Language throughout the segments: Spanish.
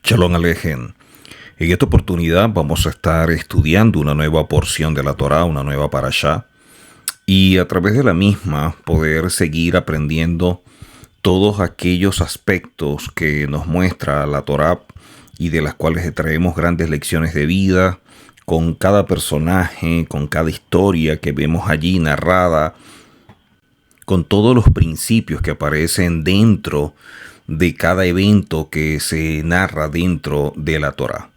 Shalom Alejem. En esta oportunidad vamos a estar estudiando una nueva porción de la Torá, una nueva parashá, y a través de la misma poder seguir aprendiendo todos aquellos aspectos que nos muestra la Torá y de las cuales extraemos grandes lecciones de vida, con cada personaje, con cada historia que vemos allí narrada, con todos los principios que aparecen dentro de cada evento que se narra dentro de la Torá.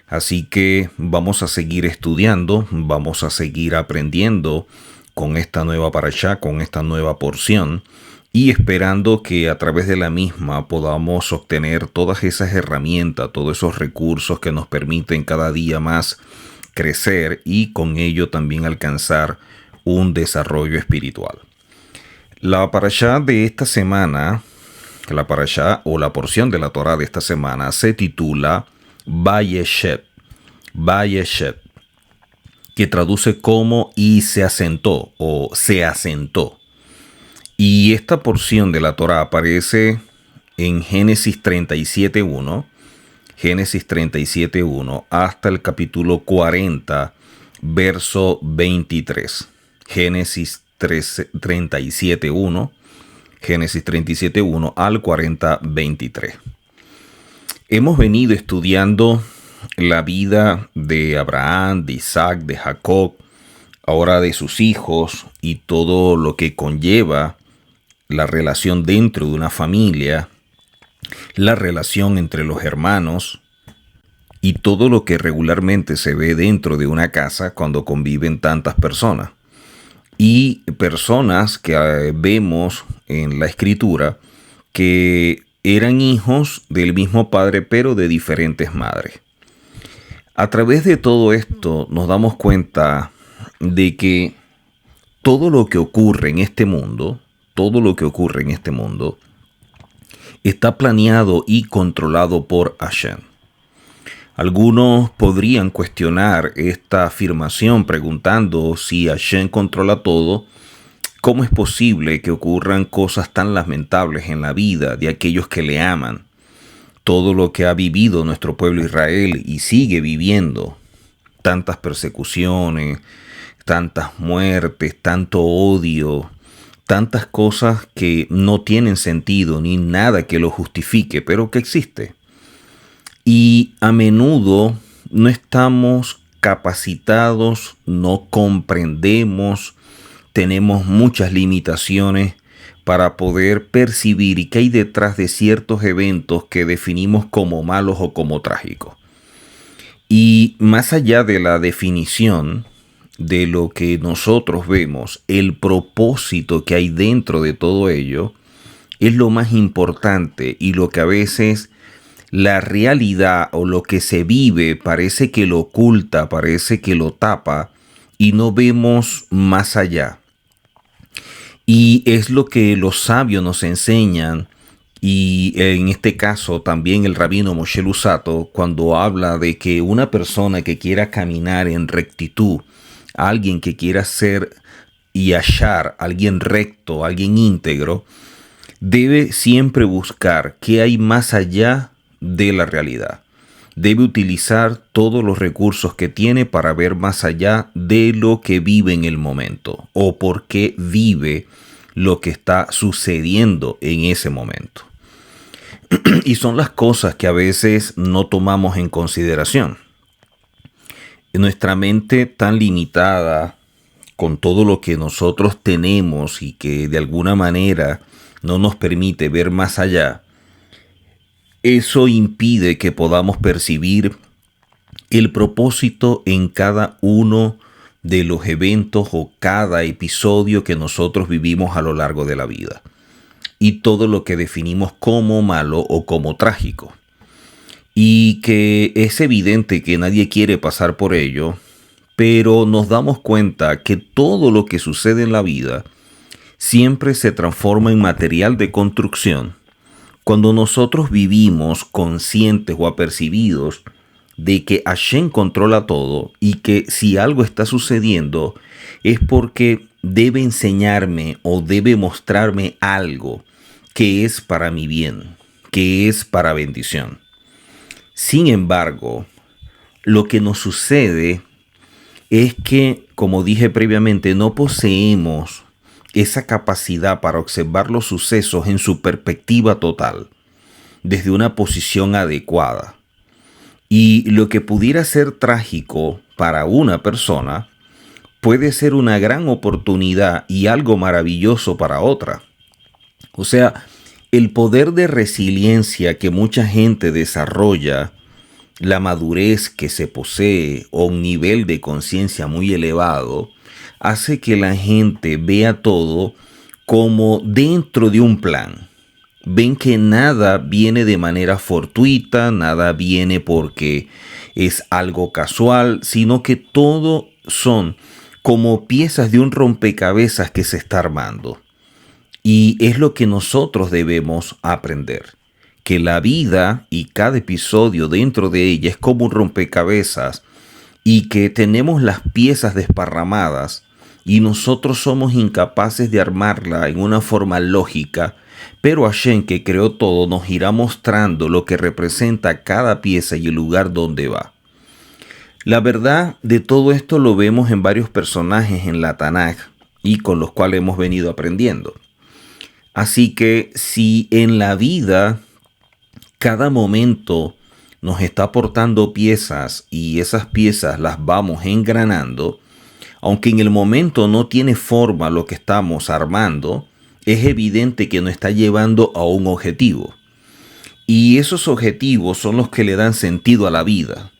Así que vamos a seguir estudiando, vamos a seguir aprendiendo con esta nueva parashá, con esta nueva porción, y esperando que a través de la misma podamos obtener todas esas herramientas, todos esos recursos que nos permiten cada día más crecer y con ello también alcanzar un desarrollo espiritual. La parashá de esta semana, la parashá o la porción de la Torá de esta semana se titula Vayeshev, que traduce como y se asentó o se asentó. Y esta porción de la Torá aparece en Génesis 37.1 hasta el capítulo 40, verso 23. Génesis 37.1 al 40:23. Hemos venido estudiando la vida de Abraham, de Isaac, de Jacob, ahora de sus hijos y todo lo que conlleva la relación dentro de una familia, la relación entre los hermanos y todo lo que regularmente se ve dentro de una casa cuando conviven tantas personas. Y personas que vemos en la escritura que eran hijos del mismo padre pero de diferentes madres. A través de todo esto nos damos cuenta de que todo lo que ocurre en este mundo, está planeado y controlado por Hashem. Algunos podrían cuestionar esta afirmación preguntando si Hashem controla todo, ¿cómo es posible que ocurran cosas tan lamentables en la vida de aquellos que le aman? Todo lo que ha vivido nuestro pueblo Israel y sigue viviendo, tantas persecuciones, tantas muertes, tanto odio, tantas cosas que no tienen sentido ni nada que lo justifique, pero que existe. Y a menudo no estamos capacitados, no comprendemos, tenemos muchas limitaciones para poder percibir qué hay detrás de ciertos eventos que definimos como malos o como trágicos. Y más allá de la definición de lo que nosotros vemos, el propósito que hay dentro de todo ello es lo más importante y lo que a veces la realidad o lo que se vive parece que lo oculta, parece que lo tapa y no vemos más allá. Y es lo que los sabios nos enseñan, y en este caso también el rabino Moshe Luzzatto, cuando habla de que una persona que quiera caminar en rectitud, alguien que quiera ser y hallar, alguien recto, alguien íntegro, debe siempre buscar qué hay más allá de la realidad. Debe utilizar todos los recursos que tiene para ver más allá de lo que vive en el momento o por qué vive lo que está sucediendo en ese momento. Y son las cosas que a veces no tomamos en consideración. Nuestra mente tan limitada con todo lo que nosotros tenemos y que de alguna manera no nos permite ver más allá, eso impide que podamos percibir el propósito en cada uno de los eventos o cada episodio que nosotros vivimos a lo largo de la vida y todo lo que definimos como malo o como trágico. Y que es evidente que nadie quiere pasar por ello, pero nos damos cuenta que todo lo que sucede en la vida siempre se transforma en material de construcción cuando nosotros vivimos conscientes o apercibidos de que Hashem controla todo y que si algo está sucediendo es porque debe enseñarme o debe mostrarme algo que es para mi bien, que es para bendición. Sin embargo, lo que nos sucede es que, como dije previamente, no poseemos esa capacidad para observar los sucesos en su perspectiva total, desde una posición adecuada. Y lo que pudiera ser trágico para una persona puede ser una gran oportunidad y algo maravilloso para otra. O sea, el poder de resiliencia que mucha gente desarrolla, la madurez que se posee o un nivel de conciencia muy elevado, hace que la gente vea todo como dentro de un plan. Ven que nada viene de manera fortuita, nada viene porque es algo casual, sino que todo son como piezas de un rompecabezas que se está armando. Y es lo que nosotros debemos aprender, que la vida y cada episodio dentro de ella es como un rompecabezas y que tenemos las piezas desparramadas y nosotros somos incapaces de armarla en una forma lógica, pero Hashem, que creó todo, nos irá mostrando lo que representa cada pieza y el lugar donde va. La verdad de todo esto lo vemos en varios personajes en la Tanaj y con los cuales hemos venido aprendiendo. Así que si en la vida cada momento nos está aportando piezas y esas piezas las vamos engranando, aunque en el momento no tiene forma lo que estamos armando, es evidente que nos está llevando a un objetivo. Y esos objetivos son los que le dan sentido a la vida.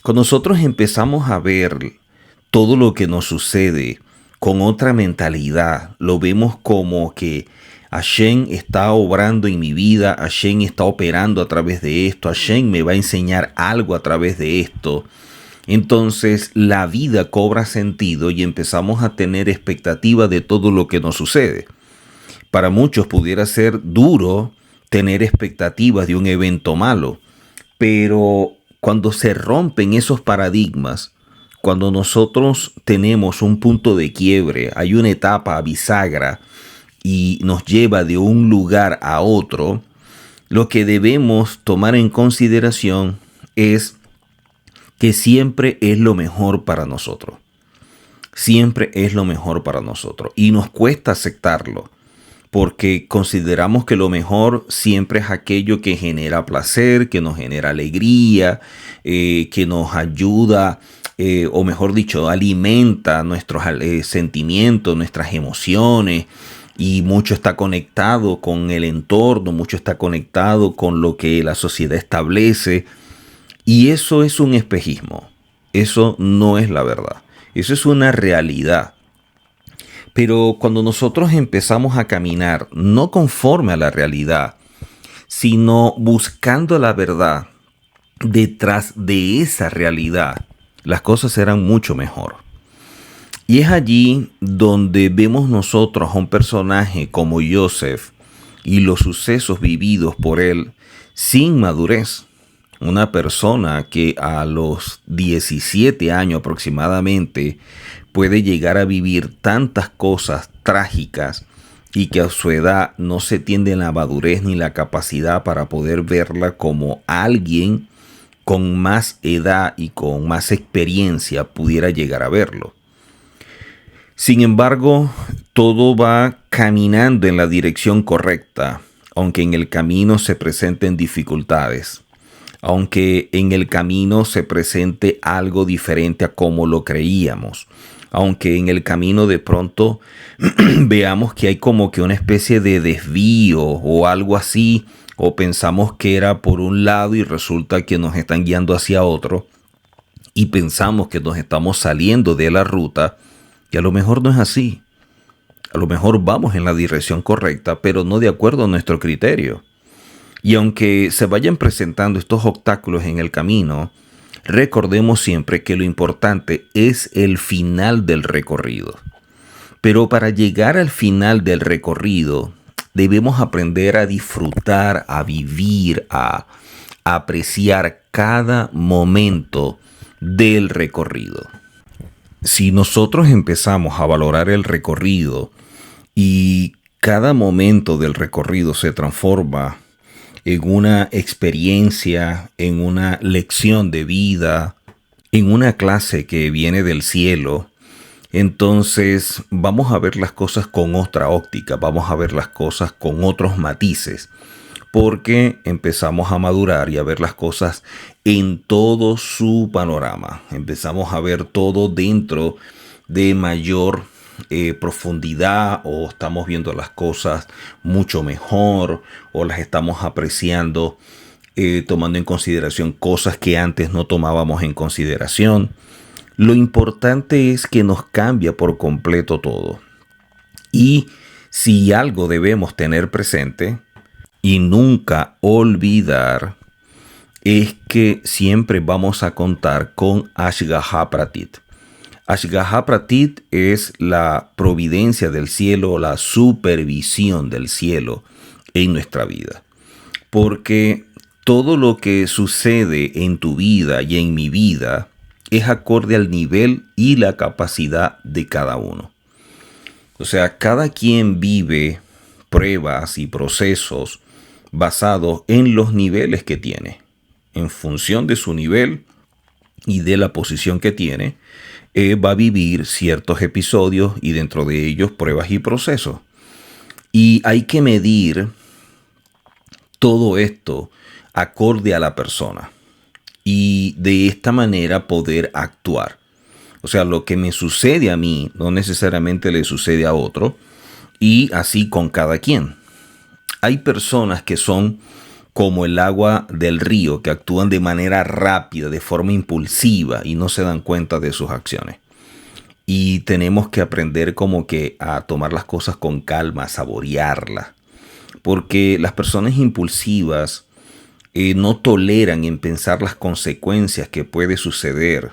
Cuando nosotros empezamos a ver todo lo que nos sucede con otra mentalidad, lo vemos como que Hashem está obrando en mi vida, Hashem está operando a través de esto, Hashem me va a enseñar algo a través de esto. Entonces la vida cobra sentido y empezamos a tener expectativa de todo lo que nos sucede. Para muchos pudiera ser duro tener expectativas de un evento malo, pero cuando se rompen esos paradigmas, cuando nosotros tenemos un punto de quiebre, hay una etapa bisagra y nos lleva de un lugar a otro, lo que debemos tomar en consideración es que siempre es lo mejor para nosotros. Siempre es lo mejor para nosotros. Y nos cuesta aceptarlo, porque consideramos que lo mejor siempre es aquello que genera placer, que nos genera alegría, que nos ayuda, o mejor dicho, alimenta nuestros sentimientos, nuestras emociones. Y mucho está conectado con el entorno, mucho está conectado con lo que la sociedad establece. Y eso es un espejismo. Eso no es la verdad. Eso es una realidad. Pero cuando nosotros empezamos a caminar no conforme a la realidad, sino buscando la verdad detrás de esa realidad, las cosas serán mucho mejor. Y es allí donde vemos nosotros a un personaje como Joseph y los sucesos vividos por él sin madurez. Una persona que a los 17 años aproximadamente puede llegar a vivir tantas cosas trágicas y que a su edad no se tiene la madurez ni la capacidad para poder verla como alguien con más edad y con más experiencia pudiera llegar a verlo. Sin embargo, todo va caminando en la dirección correcta, aunque en el camino se presenten dificultades, aunque en el camino se presente algo diferente a como lo creíamos, aunque en el camino de pronto veamos que hay como que una especie de desvío o algo así, o pensamos que era por un lado y resulta que nos están guiando hacia otro, y pensamos que nos estamos saliendo de la ruta, y a lo mejor no es así. A lo mejor vamos en la dirección correcta, pero no de acuerdo a nuestro criterio. Y aunque se vayan presentando estos obstáculos en el camino, recordemos siempre que lo importante es el final del recorrido. Pero para llegar al final del recorrido, debemos aprender a disfrutar, a vivir, a apreciar cada momento del recorrido. Si nosotros empezamos a valorar el recorrido y cada momento del recorrido se transforma en una experiencia, en una lección de vida, en una clase que viene del cielo, entonces vamos a ver las cosas con otra óptica, vamos a ver las cosas con otros matices, porque empezamos a madurar y a ver las cosas en todo su panorama. Empezamos a ver todo dentro de mayor profundidad, o estamos viendo las cosas mucho mejor, o las estamos apreciando tomando en consideración cosas que antes no tomábamos en consideración. Lo importante es que nos cambia por completo todo. Y si algo debemos tener presente y nunca olvidar, es que siempre vamos a contar con Ashgaha Pratit. Ashgaha Pratit es la providencia del cielo, la supervisión del cielo en nuestra vida. Porque todo lo que sucede en tu vida y en mi vida es acorde al nivel y la capacidad de cada uno. O sea, cada quien vive pruebas y procesos basados en los niveles que tiene. En función de su nivel y de la posición que tiene, va a vivir ciertos episodios y dentro de ellos pruebas y procesos. Y hay que medir todo esto acorde a la persona y de esta manera poder actuar. O sea, lo que me sucede a mí no necesariamente le sucede a otro, y así con cada quien. Hay personas que son como el agua del río, que actúan de manera rápida, de forma impulsiva, y no se dan cuenta de sus acciones. Y tenemos que aprender como que a tomar las cosas con calma, a saborearlas. Porque las personas impulsivas no toleran en pensar las consecuencias que puede suceder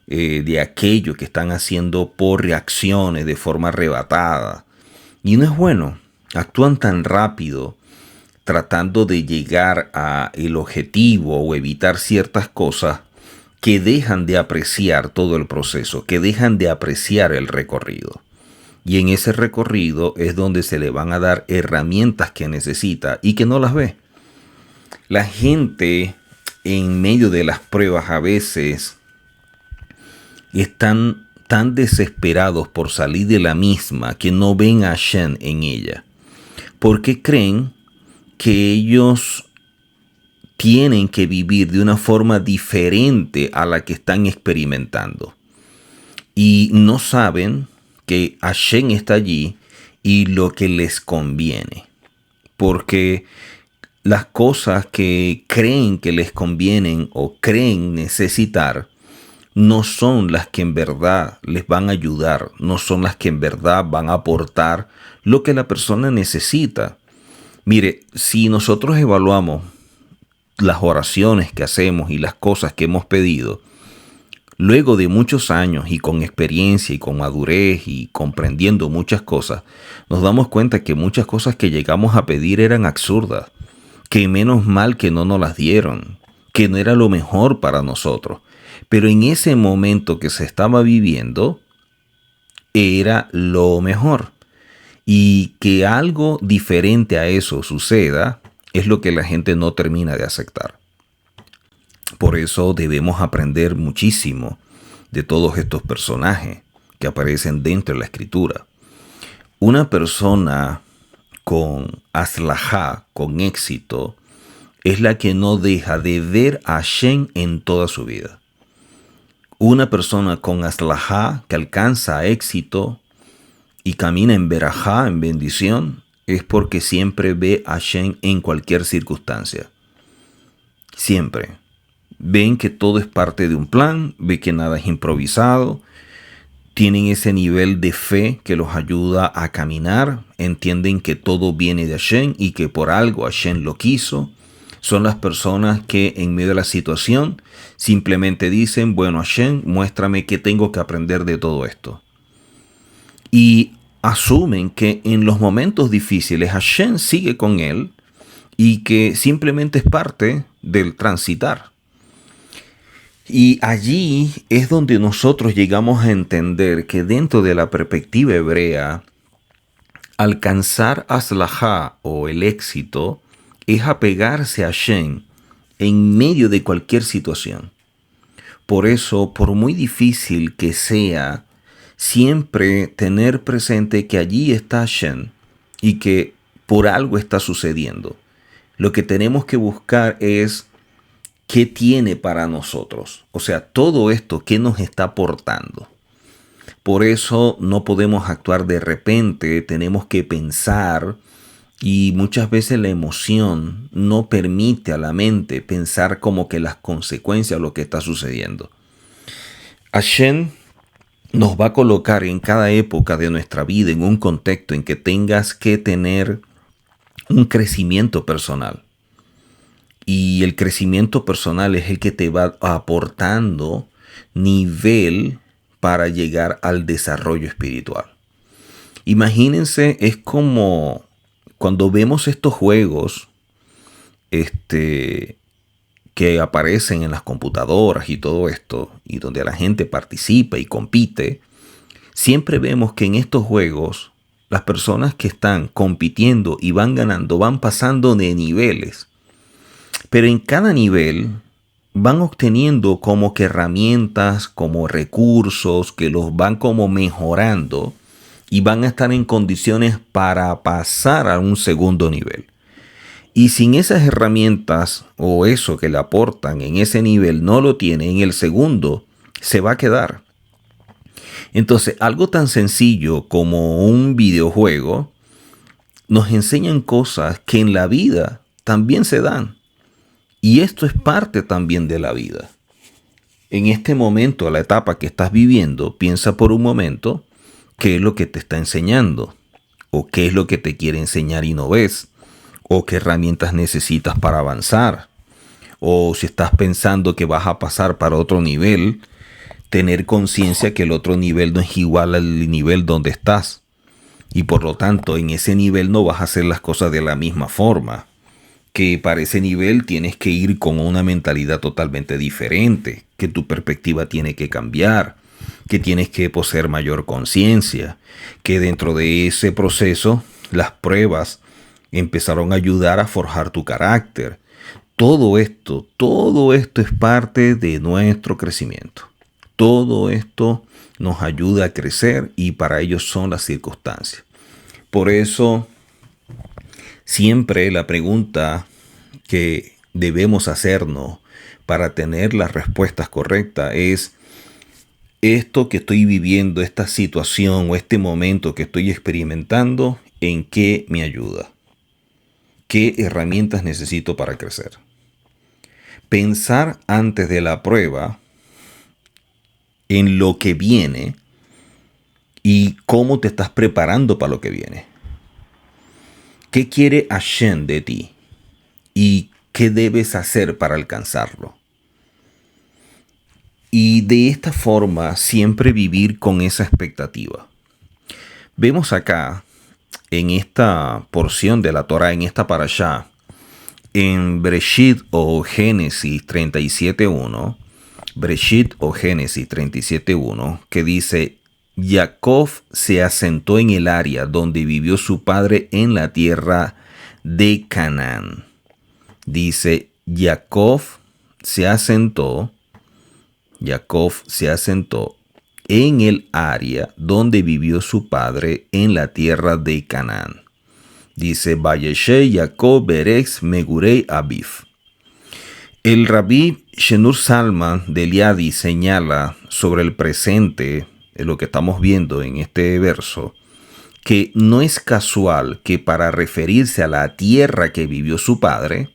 de aquello que están haciendo por reacciones de forma arrebatada. Y no es bueno. Actúan tan rápido tratando de llegar a el objetivo o evitar ciertas cosas que dejan de apreciar todo el proceso, que dejan de apreciar el recorrido. Y en ese recorrido es donde se le van a dar herramientas que necesita y que no las ve. La gente en medio de las pruebas a veces están tan desesperados por salir de la misma que no ven a Hashem en ella, porque creen que ellos tienen que vivir de una forma diferente a la que están experimentando, y no saben que Hashem está allí y lo que les conviene, porque las cosas que creen que les convienen o creen necesitar no son las que en verdad les van a ayudar, no son las que en verdad van a aportar lo que la persona necesita. Mire, si nosotros evaluamos las oraciones que hacemos y las cosas que hemos pedido, luego de muchos años y con experiencia y con madurez y comprendiendo muchas cosas, nos damos cuenta que muchas cosas que llegamos a pedir eran absurdas, que menos mal que no nos las dieron, que no era lo mejor para nosotros. Pero en ese momento que se estaba viviendo, era lo mejor. Y que algo diferente a eso suceda es lo que la gente no termina de aceptar. Por eso debemos aprender muchísimo de todos estos personajes que aparecen dentro de la escritura. Una persona con aslajá, con éxito, es la que no deja de ver a Hashem en toda su vida. Una persona con aslajá que alcanza éxito y camina en verajá, en bendición, es porque siempre ve a Hashem en cualquier circunstancia. Siempre. Ven que todo es parte de un plan, ven que nada es improvisado, tienen ese nivel de fe que los ayuda a caminar, entienden que todo viene de Hashem y que por algo Hashem lo quiso. Son las personas que en medio de la situación simplemente dicen, bueno, Hashem, muéstrame qué tengo que aprender de todo esto. Y asumen que en los momentos difíciles Hashem sigue con él y que simplemente es parte del transitar. Y allí es donde nosotros llegamos a entender que dentro de la perspectiva hebrea, alcanzar aslajá o el éxito es apegarse a Hashem en medio de cualquier situación. Por eso, por muy difícil que sea, siempre tener presente que allí está Hashem y que por algo está sucediendo. Lo que tenemos que buscar es qué tiene para nosotros. O sea, todo esto, ¿qué nos está aportando? Por eso no podemos actuar de repente, tenemos que pensar, y muchas veces la emoción no permite a la mente pensar como que las consecuencias de lo que está sucediendo. Hashem nos va a colocar en cada época de nuestra vida en un contexto en que tengas que tener un crecimiento personal. Y el crecimiento personal es el que te va aportando nivel para llegar al desarrollo espiritual. Imagínense, es como cuando vemos estos juegos que aparecen en las computadoras y todo esto, y donde la gente participa y compite, siempre vemos que en estos juegos las personas que están compitiendo y van ganando van pasando de niveles. Pero en cada nivel van obteniendo como que herramientas, como recursos que los van como mejorando y van a estar en condiciones para pasar a un segundo nivel. Y sin esas herramientas o eso que le aportan en ese nivel no lo tiene, en el segundo se va a quedar. Entonces, algo tan sencillo como un videojuego nos enseñan cosas que en la vida también se dan. Y esto es parte también de la vida. En este momento, la etapa que estás viviendo, piensa por un momento qué es lo que te está enseñando, o qué es lo que te quiere enseñar y no ves, o qué herramientas necesitas para avanzar, o si estás pensando que vas a pasar para otro nivel, tener conciencia que el otro nivel no es igual al nivel donde estás, y por lo tanto en ese nivel no vas a hacer las cosas de la misma forma. Que para ese nivel tienes que ir con una mentalidad totalmente diferente, que tu perspectiva tiene que cambiar, que tienes que poseer mayor conciencia, que dentro de ese proceso las pruebas empezaron a ayudar a forjar tu carácter. Todo esto es parte de nuestro crecimiento. Todo esto nos ayuda a crecer y para ello son las circunstancias. Por eso siempre la pregunta que debemos hacernos para tener las respuestas correctas es: esto que estoy viviendo, esta situación o este momento que estoy experimentando, ¿en qué me ayuda? ¿Qué herramientas necesito para crecer? Pensar antes de la prueba en lo que viene y cómo te estás preparando para lo que viene. ¿Qué quiere Hashem de ti? ¿Y qué debes hacer para alcanzarlo? Y de esta forma siempre vivir con esa expectativa. Vemos acá, en esta porción de la Torá, en esta parashá, en Bereshit o Génesis 37.1, Bereshit o Génesis 37.1, que dice: Jacob se asentó en el área donde vivió su padre en la tierra de Canaán. Dice, Jacob se asentó en el área donde vivió su padre en la tierra de Canaán. Dice, Vayeshe Jacob Berex Megurei Aviv. El rabí Shenur Salman de Liadi señala sobre el presente, de lo que estamos viendo en este verso, que no es casual que para referirse a la tierra que vivió su padre,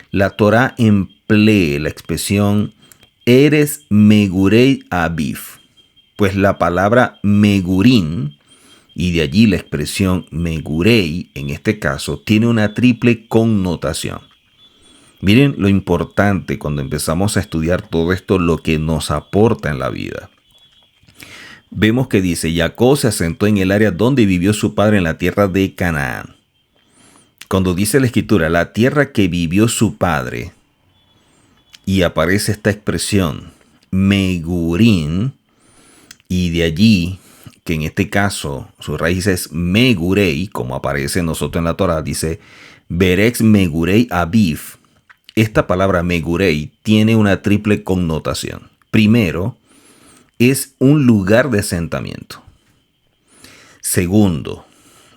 la Torá emplee la expresión Eres Megurei Aviv, pues la palabra Megurín, y de allí la expresión Megurei, en este caso, tiene una triple connotación. Miren lo importante cuando empezamos a estudiar todo esto, lo que nos aporta en la vida. Vemos que dice, Jacob se asentó en el área donde vivió su padre en la tierra de Canaán. Cuando dice la escritura, la tierra que vivió su padre, y aparece esta expresión, Megurín, y de allí, que en este caso su raíz es Megurei, como aparece en nosotros en la Torá, dice Berex Megurei Aviv. Esta palabra Megurei tiene una triple connotación. Primero, es un lugar de asentamiento. Segundo,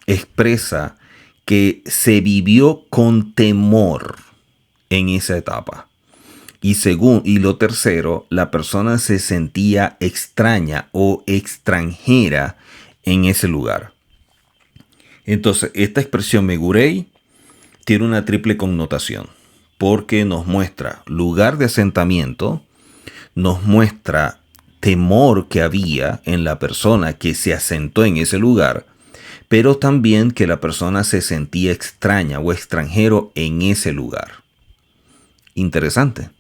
expresa que se vivió con temor en esa etapa. Y lo tercero, la persona se sentía extraña o extranjera en ese lugar. Entonces, esta expresión Megurei tiene una triple connotación, porque nos muestra lugar de asentamiento, nos muestra temor que había en la persona que se asentó en ese lugar, pero también que la persona se sentía extraña o extranjero en ese lugar. Interesante.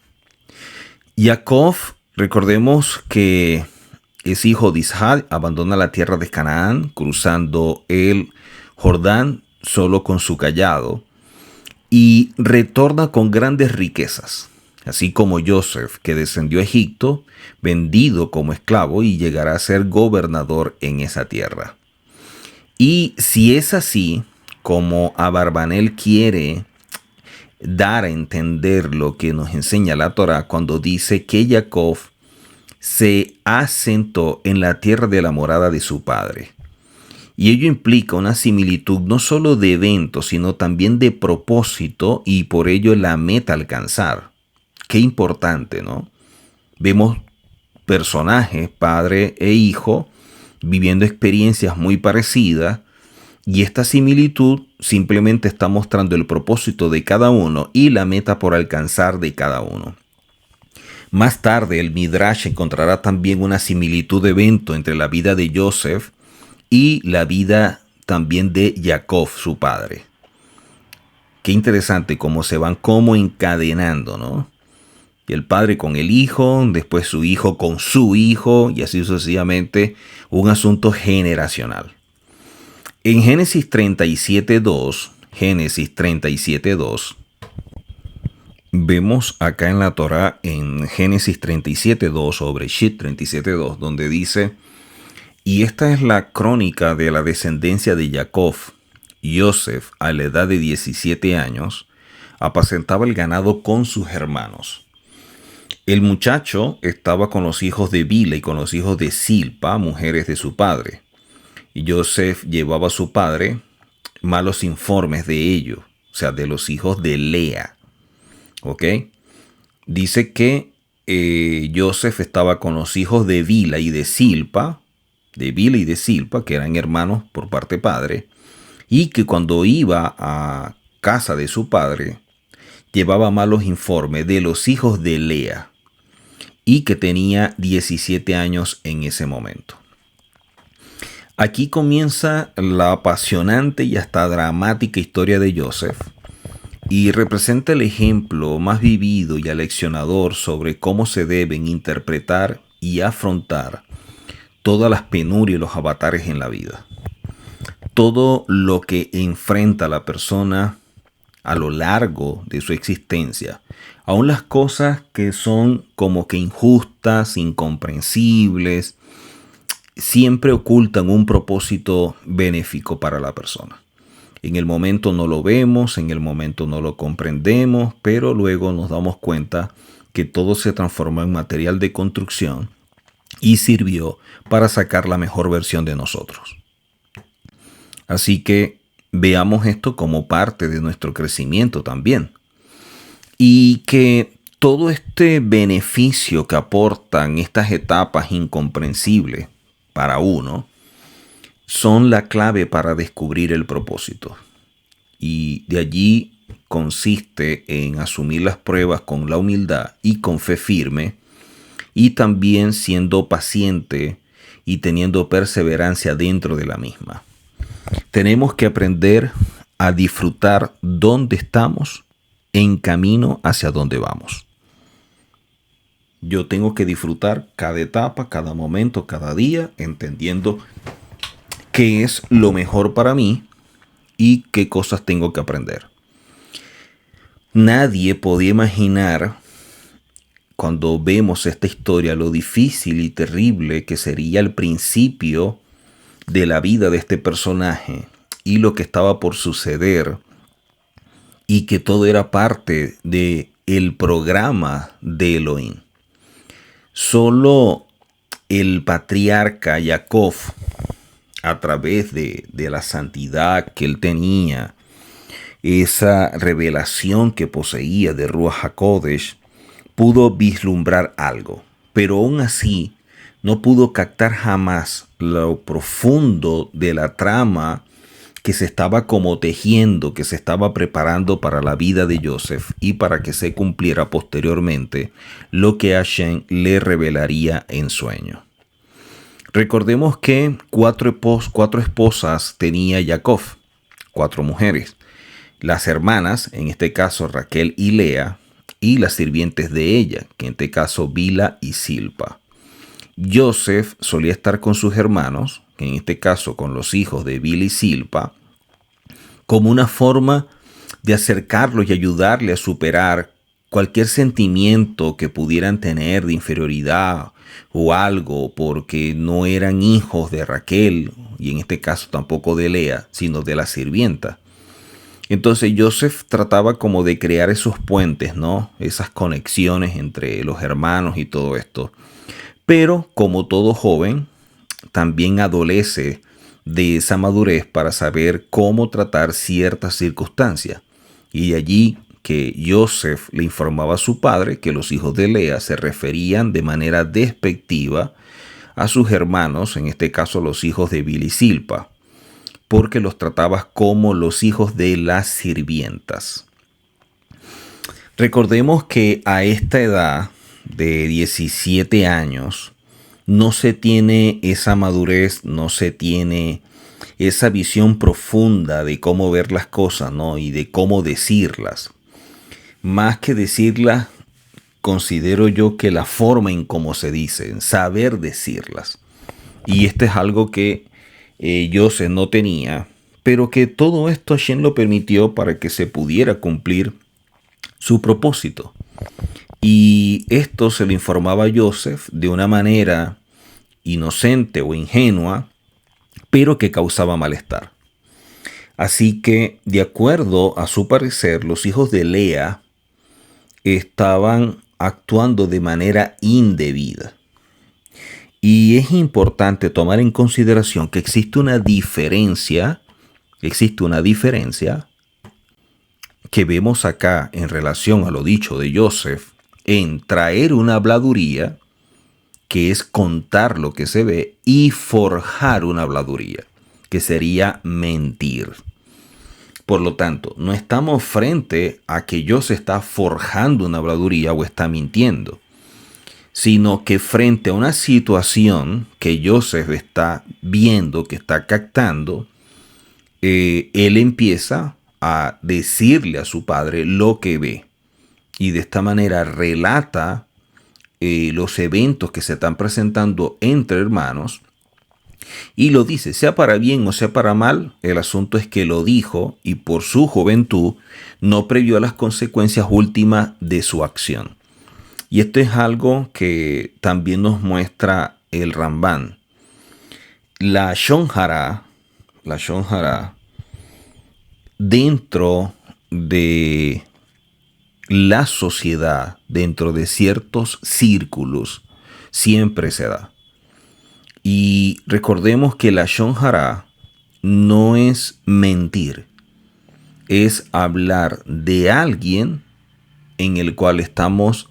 Jacob, recordemos que es hijo de Isaac, abandona la tierra de Canaán, cruzando el Jordán solo con su cayado, y retorna con grandes riquezas, así como Joseph, que descendió a Egipto, vendido como esclavo y llegará a ser gobernador en esa tierra. Y si es así, como Abarbanel quiere dar a entender lo que nos enseña la Torá cuando dice que Jacob se asentó en la tierra de la morada de su padre. Y ello implica una similitud no solo de evento, sino también de propósito y por ello la meta a alcanzar. Qué importante, ¿no? Vemos personajes, padre e hijo, viviendo experiencias muy parecidas, y esta similitud simplemente está mostrando el propósito de cada uno y la meta por alcanzar de cada uno. Más tarde el Midrash encontrará también una similitud de evento entre la vida de Joseph y la vida también de Jacob, su padre. Qué interesante cómo se van como encadenando, ¿no? Y el padre con el hijo, después su hijo con su hijo, y así sucesivamente, un asunto generacional. En Génesis 37.2, vemos acá en la Torá, en Génesis 37.2, o Bereshit 37.2, donde dice: y esta es la crónica de la descendencia de Jacob. Joseph, a la edad de 17 años, apacentaba el ganado con sus hermanos. El muchacho estaba con los hijos de Bila y con los hijos de Silpa, mujeres de su padre. Y Joseph llevaba a su padre malos informes de ellos, o sea, de los hijos de Lea. ¿Ok? Dice que Joseph estaba con los hijos de Bila y de Silpa, que eran hermanos por parte padre, y que cuando iba a casa de su padre, llevaba malos informes de los hijos de Lea, y que tenía 17 años en ese momento. Aquí comienza la apasionante y hasta dramática historia de Joseph, y representa el ejemplo más vivido y aleccionador sobre cómo se deben interpretar y afrontar todas las penurias y los avatares en la vida. Todo lo que enfrenta a la persona a lo largo de su existencia, aun las cosas que son como que injustas, incomprensibles, siempre ocultan un propósito benéfico para la persona. En el momento no lo vemos, en el momento no lo comprendemos, pero luego nos damos cuenta que todo se transformó en material de construcción y sirvió para sacar la mejor versión de nosotros. Así que veamos esto como parte de nuestro crecimiento también. Y que todo este beneficio que aportan estas etapas incomprensibles para uno son la clave para descubrir el propósito. Y de allí consiste en asumir las pruebas con la humildad y con fe firme, y también siendo paciente y teniendo perseverancia dentro de la misma. Tenemos que aprender a disfrutar dónde estamos en camino hacia dónde vamos. Yo tengo que disfrutar cada etapa, cada momento, cada día, entendiendo qué es lo mejor para mí y qué cosas tengo que aprender. Nadie podía imaginar, cuando vemos esta historia, lo difícil y terrible que sería el principio de la vida de este personaje y lo que estaba por suceder y que todo era parte de el programa de Elohim. Solo el patriarca Jacob, a través de la santidad que él tenía, esa revelación que poseía de Ruach HaKodesh, pudo vislumbrar algo, pero aún así no pudo captar jamás lo profundo de la trama que se estaba como tejiendo, que se estaba preparando para la vida de Joseph y para que se cumpliera posteriormente lo que Hashem le revelaría en sueño. Recordemos que cuatro esposas tenía Jacob, 4 mujeres. Las hermanas, en este caso Raquel y Lea, y las sirvientes de ella, que en este caso Bila y Silpa. Joseph solía estar con sus hermanos, que en este caso con los hijos de Bila y Silpa, como una forma de acercarlos y ayudarle a superar cualquier sentimiento que pudieran tener de inferioridad o algo, porque no eran hijos de Raquel, y en este caso tampoco de Lea, sino de la sirvienta. Entonces Joseph trataba como de crear esos puentes, ¿no? Esas conexiones entre los hermanos y todo esto. Pero como todo joven, también adolece de esa madurez para saber cómo tratar ciertas circunstancias. Y de allí que Joseph le informaba a su padre que los hijos de Lea se referían de manera despectiva a sus hermanos, en este caso los hijos de Bila y Silpa, porque los trataba como los hijos de las sirvientas. Recordemos que a esta edad de 17 años no se tiene esa madurez, no se tiene esa visión profunda de cómo ver las cosas, ¿no? Y de cómo decirlas. Más que decirlas, considero yo que la forma en cómo se dicen, saber decirlas. Y este es algo que Joseph no tenía, pero que todo esto Hashem lo permitió para que se pudiera cumplir su propósito. Y esto se lo informaba a Joseph de una manera inocente o ingenua, pero que causaba malestar. Así que, de acuerdo a su parecer, los hijos de Lea estaban actuando de manera indebida. Y es importante tomar en consideración que existe una diferencia que vemos acá en relación a lo dicho de Joseph en traer una habladuría, que es contar lo que se ve, y forjar una habladuría, que sería mentir. Por lo tanto, no estamos frente a que Joseph está forjando una habladuría o está mintiendo, sino que frente a una situación que Joseph está viendo, que está captando, él empieza a decirle a su padre lo que ve. Y de esta manera relata los eventos que se están presentando entre hermanos. Y lo dice, sea para bien o sea para mal, el asunto es que lo dijo y por su juventud no previó las consecuencias últimas de su acción. Y esto es algo que también nos muestra el Rambán. La Lashon Hara, dentro de la sociedad, dentro de ciertos círculos, siempre se da. Y recordemos que la Lashon Hara no es mentir, es hablar de alguien en el cual estamos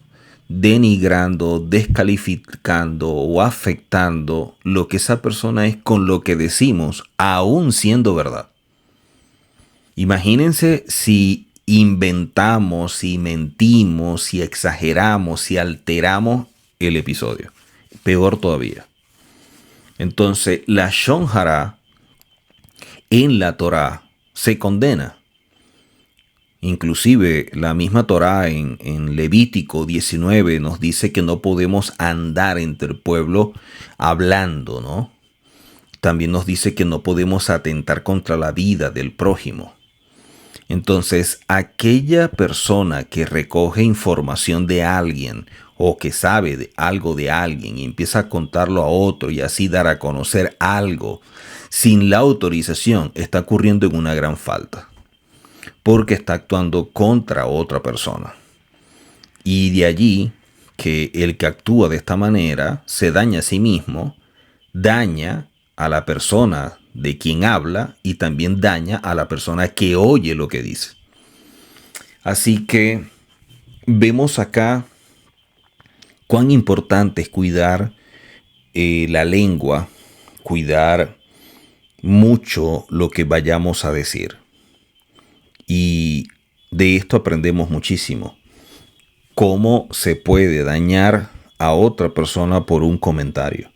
denigrando, descalificando o afectando lo que esa persona es con lo que decimos, aún siendo verdad. Imagínense si inventamos, si mentimos, si exageramos, si alteramos el episodio. Peor todavía. Entonces, la Lashon Hara en la Torá se condena. Inclusive la misma Torá en Levítico 19 nos dice que no podemos andar entre el pueblo hablando, ¿no? También nos dice que no podemos atentar contra la vida del prójimo. Entonces, aquella persona que recoge información de alguien o que sabe de algo de alguien y empieza a contarlo a otro y así dar a conocer algo sin la autorización, está ocurriendo en una gran falta. porque está actuando contra otra persona. Y de allí que el que actúa de esta manera se daña a sí mismo, daña a la persona de quien habla y también daña a la persona que oye lo que dice. Así que vemos acá cuán importante es cuidar la lengua, cuidar mucho lo que vayamos a decir. Y de esto aprendemos muchísimo. Cómo se puede dañar a otra persona por un comentario.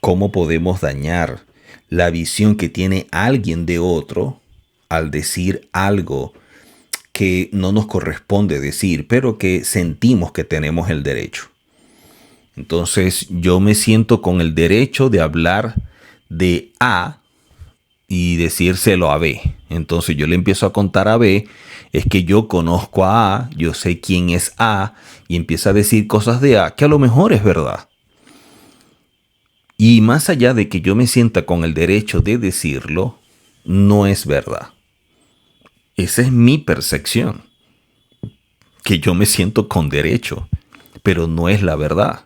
Cómo podemos dañar la visión que tiene alguien de otro al decir algo que no nos corresponde decir, pero que sentimos que tenemos el derecho. Entonces yo me siento con el derecho de hablar de A y decírselo a B. Entonces yo le empiezo a contar a B, es que yo conozco a A, yo sé quién es A, y empieza a decir cosas de A que a lo mejor es verdad. Y más allá de que yo me sienta con el derecho de decirlo, no es verdad. Esa es mi percepción, que yo me siento con derecho, pero no es la verdad.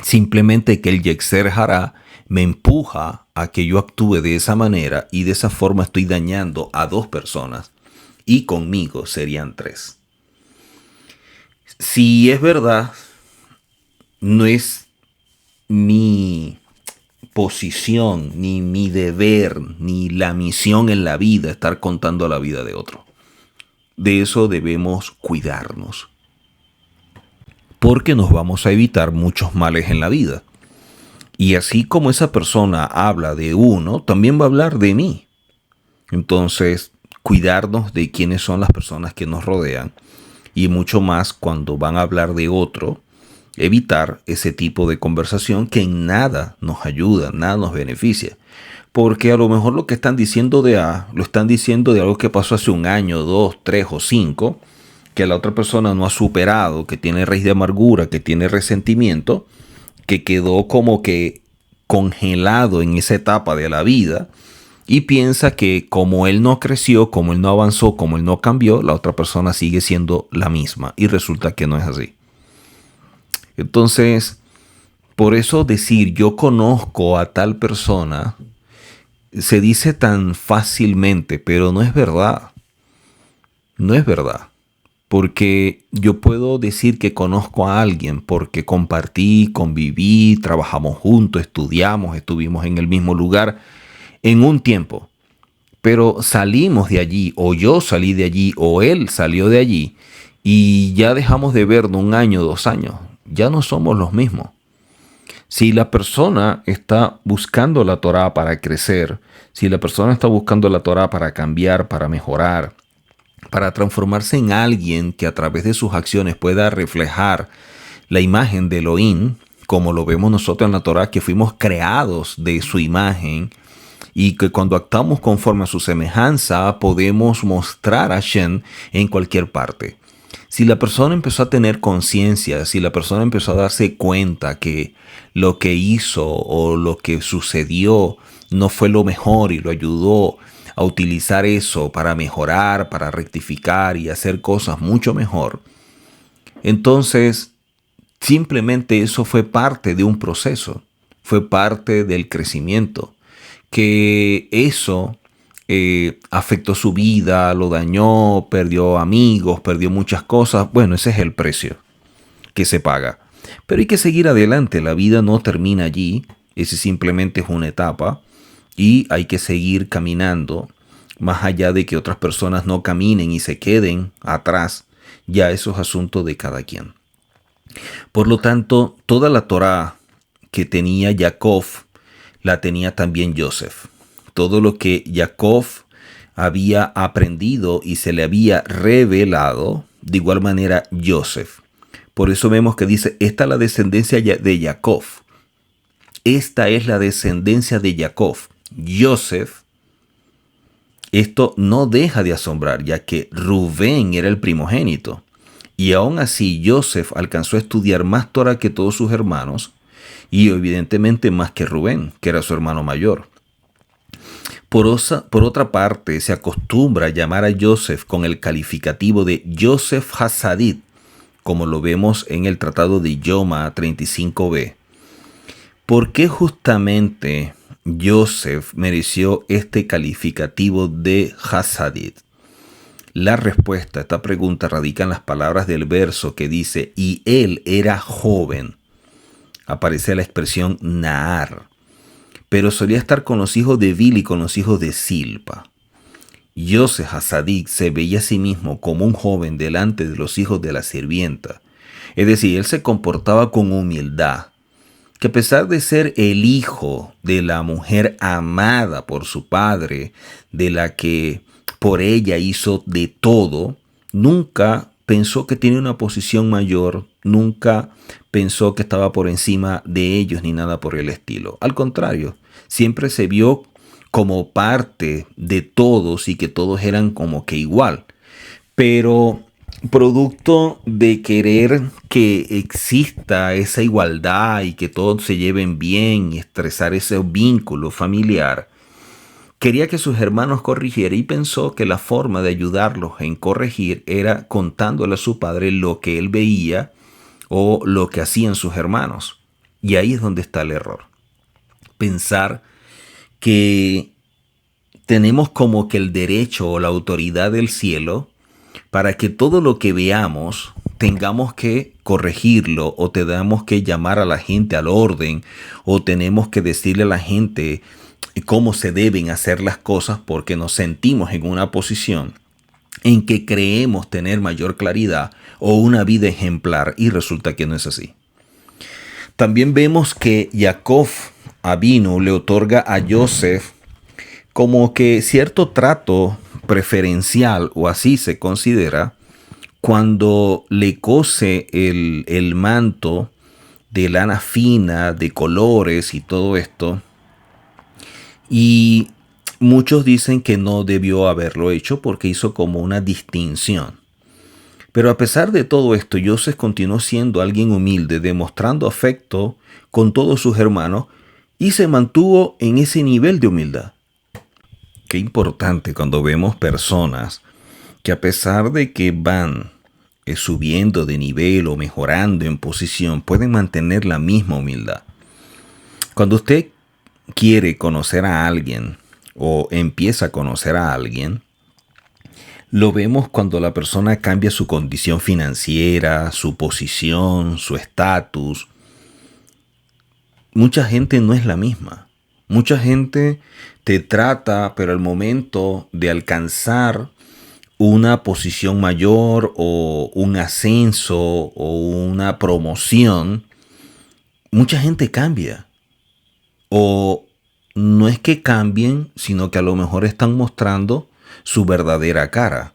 Simplemente que el Yetzer Hará me empuja a que yo actúe de esa manera y de esa forma estoy dañando a 2 personas y conmigo serían 3. Si es verdad, no es mi posición, ni mi deber, ni la misión en la vida estar contando la vida de otro. De eso debemos cuidarnos, porque nos vamos a evitar muchos males en la vida. Y así como esa persona habla de uno, también va a hablar de mí. Entonces, cuidarnos de quiénes son las personas que nos rodean y mucho más cuando van a hablar de otro, evitar ese tipo de conversación que en nada nos ayuda, nada nos beneficia. Porque a lo mejor lo que están diciendo de A, lo están diciendo de algo que pasó hace 1 año, 2, 3 o 5, que la otra persona no ha superado, que tiene raíz de amargura, que tiene resentimiento, que quedó como que congelado en esa etapa de la vida y piensa que como él no creció, como él no avanzó, como él no cambió, la otra persona sigue siendo la misma y resulta que no es así. Entonces, por eso decir yo conozco a tal persona se dice tan fácilmente, pero no es verdad. No es verdad. Porque yo puedo decir que conozco a alguien porque compartí, conviví, trabajamos juntos, estudiamos, estuvimos en el mismo lugar en un tiempo. Pero salimos de allí, o yo salí de allí, o él salió de allí, y ya dejamos de vernos 1 año, 2 años. Ya no somos los mismos. Si la persona está buscando la Torá para crecer, si la persona está buscando la Torá para cambiar, para mejorar, para transformarse en alguien que a través de sus acciones pueda reflejar la imagen de Elohim, como lo vemos nosotros en la Torá, que fuimos creados de su imagen y que cuando actuamos conforme a su semejanza podemos mostrar a Hashem en cualquier parte. Si la persona empezó a tener conciencia, si la persona empezó a darse cuenta que lo que hizo o lo que sucedió no fue lo mejor y lo ayudó a utilizar eso para mejorar, para rectificar y hacer cosas mucho mejor, entonces simplemente eso fue parte de un proceso, fue parte del crecimiento, que eso afectó su vida, lo dañó, perdió amigos, perdió muchas cosas. Bueno, ese es el precio que se paga. Pero hay que seguir adelante, la vida no termina allí, ese simplemente es una etapa y hay que seguir caminando, más allá de que otras personas no caminen y se queden atrás, ya eso es asunto de cada quien. Por lo tanto, toda la Torá que tenía Jacob, la tenía también Joseph. Todo lo que Jacob había aprendido y se le había revelado, de igual manera Joseph. Por eso vemos que dice, esta es la descendencia de Jacob. Esta es la descendencia de Jacob. Joseph, esto no deja de asombrar, ya que Rubén era el primogénito. Y aún así Joseph alcanzó a estudiar más Torah que todos sus hermanos y evidentemente más que Rubén, que era su hermano mayor. Por otra parte, se acostumbra a llamar a Joseph con el calificativo de Joseph Hasadit, como lo vemos en el Tratado de Yoma 35b. ¿Por qué justamente Joseph mereció este calificativo de Hasadit? La respuesta a esta pregunta radica en las palabras del verso que dice, y él era joven. Aparece la expresión Naar, pero solía estar con los hijos de Bilha y con los hijos de Silpa. Joseph Hasadit se veía a sí mismo como un joven delante de los hijos de la sirvienta. Es decir, él se comportaba con humildad, que a pesar de ser el hijo de la mujer amada por su padre, de la que por ella hizo de todo, nunca pensó que tenía una posición mayor, nunca pensó que estaba por encima de ellos ni nada por el estilo. Al contrario, siempre se vio como parte de todos y que todos eran como que igual. Pero producto de querer que exista esa igualdad y que todos se lleven bien y estresar ese vínculo familiar, quería que sus hermanos corrigieran y pensó que la forma de ayudarlos en corregir era contándole a su padre lo que él veía o lo que hacían sus hermanos. Y ahí es donde está el error. Pensar que tenemos como que el derecho o la autoridad del cielo para que todo lo que veamos tengamos que corregirlo o tenemos que llamar a la gente al orden o tenemos que decirle a la gente cómo se deben hacer las cosas porque nos sentimos en una posición en que creemos tener mayor claridad o una vida ejemplar y resulta que no es así. También vemos que Jacob Avinu le otorga a Joseph como que cierto trato preferencial, o así se considera, cuando le cose el manto de lana fina, de colores y todo esto. Y muchos dicen que no debió haberlo hecho porque hizo como una distinción. Pero a pesar de todo esto, Joseph continuó siendo alguien humilde, demostrando afecto con todos sus hermanos y se mantuvo en ese nivel de humildad. Qué importante cuando vemos personas que a pesar de que van subiendo de nivel o mejorando en posición, pueden mantener la misma humildad. Cuando usted quiere conocer a alguien o empieza a conocer a alguien, lo vemos cuando la persona cambia su condición financiera, su posición, su estatus. Mucha gente no es la misma. Mucha gente te trata, pero al momento de alcanzar una posición mayor o un ascenso o una promoción, mucha gente cambia. O no es que cambien, sino que a lo mejor están mostrando su verdadera cara.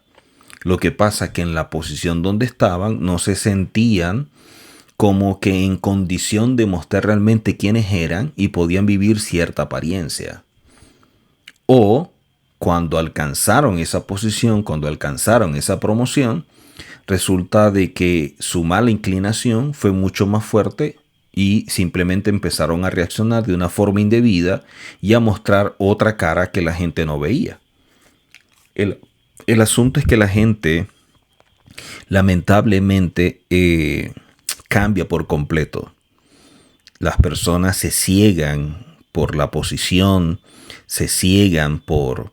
Lo que pasa es que en la posición donde estaban no se sentían como que en condición de mostrar realmente quiénes eran y podían vivir cierta apariencia. O cuando alcanzaron esa posición, cuando alcanzaron esa promoción, resulta de que su mala inclinación fue mucho más fuerte y simplemente empezaron a reaccionar de una forma indebida y a mostrar otra cara que la gente no veía. El asunto es que la gente lamentablemente cambia por completo. Las personas se ciegan por la posición, se ciegan por